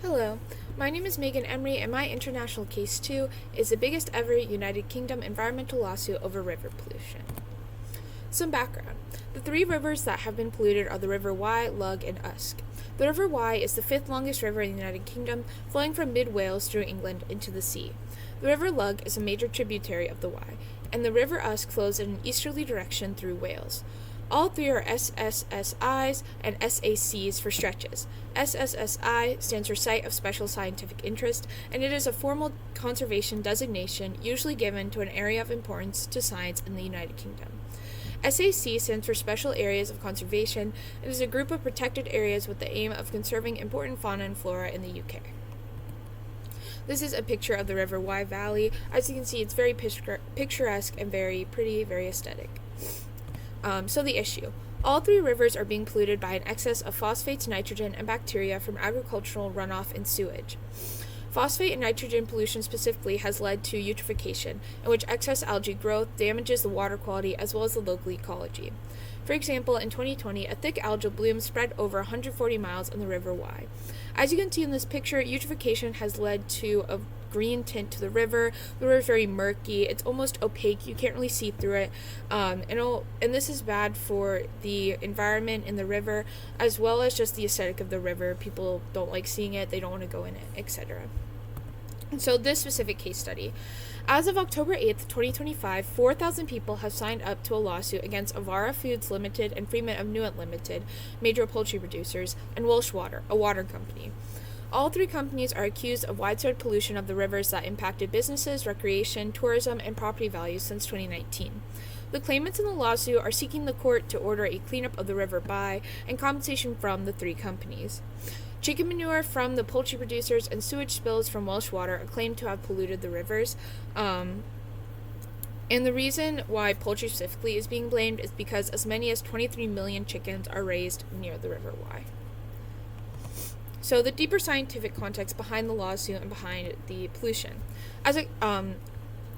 Hello, my name is Megan Emery, and my international case 2 is the biggest ever United Kingdom environmental lawsuit over river pollution. Some background. The three rivers that have been polluted are the River Wye, Lug, and Usk. The River Wye is the fifth longest river in the United Kingdom, flowing from mid-Wales through England into the sea. The River Lug is a major tributary of the Wye, and the River Usk flows in an easterly direction through Wales. All three are SSSIs and SACs for stretches. SSSI stands for Site of Special Scientific Interest, and it is a formal conservation designation usually given to an area of importance to science in the United Kingdom. SAC stands for Special Areas of Conservation and is a group of protected areas with the aim of conserving important fauna and flora in the UK. This is a picture of the River Wye Valley. As you can see, it's very picturesque and very pretty, very aesthetic. So the issue. All three rivers are being polluted by an excess of phosphates, nitrogen, and bacteria from agricultural runoff and sewage. Phosphate and nitrogen pollution specifically has led to eutrophication, in which excess algae growth damages the water quality as well as the local ecology. For example, in 2020, a thick algal bloom spread over 140 miles in the River Wye. As you can see in this picture, eutrophication has led to a green tint to the river. The river is very murky. It's almost opaque. You can't really see through it. And this is bad for the environment in the river, as well as just the aesthetic of the river. People don't like seeing it. They don't want to go in it, etc. So this specific case study. As of October 8th, 2025, 4,000 people have signed up to a lawsuit against Avara Foods Limited and Freeman of Newent Limited, major poultry producers, and Welsh Water, a water company. All three companies are accused of widespread pollution of the rivers that impacted businesses, recreation, tourism, and property values since 2019. The claimants in the lawsuit are seeking the court to order a cleanup of the river by and compensation from the three companies. Chicken manure from the poultry producers and sewage spills from Welsh Water are claimed to have polluted the rivers. And the reason why poultry specifically is being blamed is because as many as 23 million chickens are raised near the River Wye. So the deeper scientific context behind the lawsuit and behind the pollution.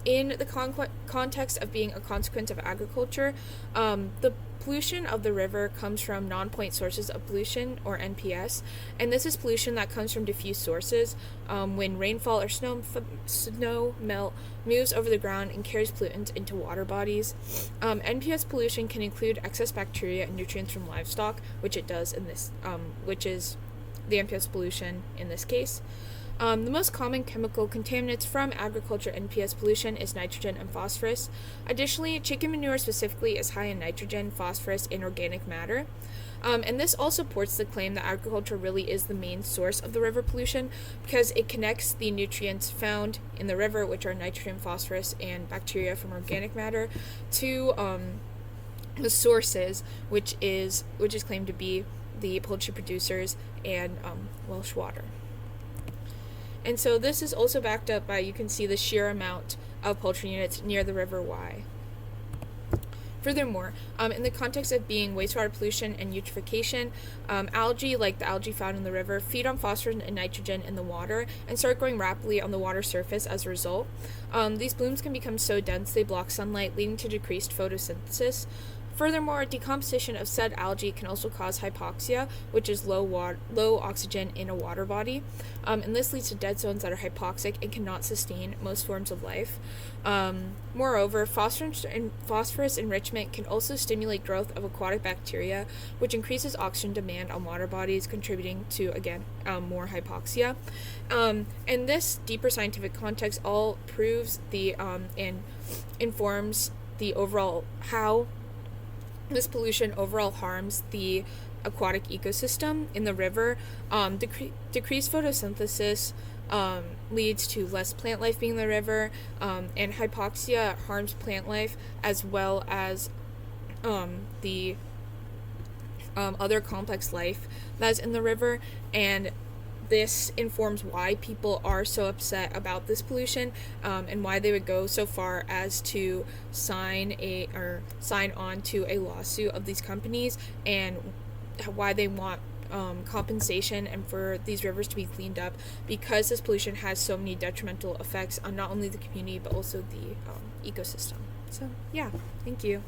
In the context of being a consequence of agriculture, the pollution of the river comes from non-point sources of pollution, or NPS, and this is pollution that comes from diffuse sources. When rainfall or snow melt moves over the ground and carries pollutants into water bodies. NPS pollution can include excess bacteria and nutrients from livestock, which it does in this, which is the NPS pollution in this case. The most common chemical contaminants from agriculture NPS pollution is nitrogen and phosphorus. Additionally, chicken manure specifically is high in nitrogen, phosphorus, and organic matter. And this all supports the claim that agriculture really is the main source of the river pollution because it connects the nutrients found in the river, which are nitrogen, phosphorus, and bacteria from organic matter, to the sources, which is claimed to be the poultry producers and Welsh Water. And so this is also backed up by, you can see the sheer amount of poultry units near the River Wye. Furthermore, in the context of being wastewater pollution and eutrophication, algae, like the algae found in the river, feed on phosphorus and nitrogen in the water and start growing rapidly on the water surface as a result. These blooms can become so dense they block sunlight, leading to decreased photosynthesis. Furthermore, decomposition of said algae can also cause hypoxia, which is low oxygen in a water body, and this leads to dead zones that are hypoxic and cannot sustain most forms of life. Moreover, phosphorus enrichment can also stimulate growth of aquatic bacteria, which increases oxygen demand on water bodies, contributing to, again, more hypoxia. And this deeper scientific context all proves and informs the overall how this pollution overall harms the aquatic ecosystem in the river. Decreased photosynthesis leads to less plant life being in the river, and hypoxia harms plant life as well as the other complex life that's in the river, and this informs why people are so upset about this pollution, and why they would go so far as to sign on to a lawsuit of these companies, and why they want compensation and for these rivers to be cleaned up, because this pollution has so many detrimental effects on not only the community but also the ecosystem. So yeah, thank you.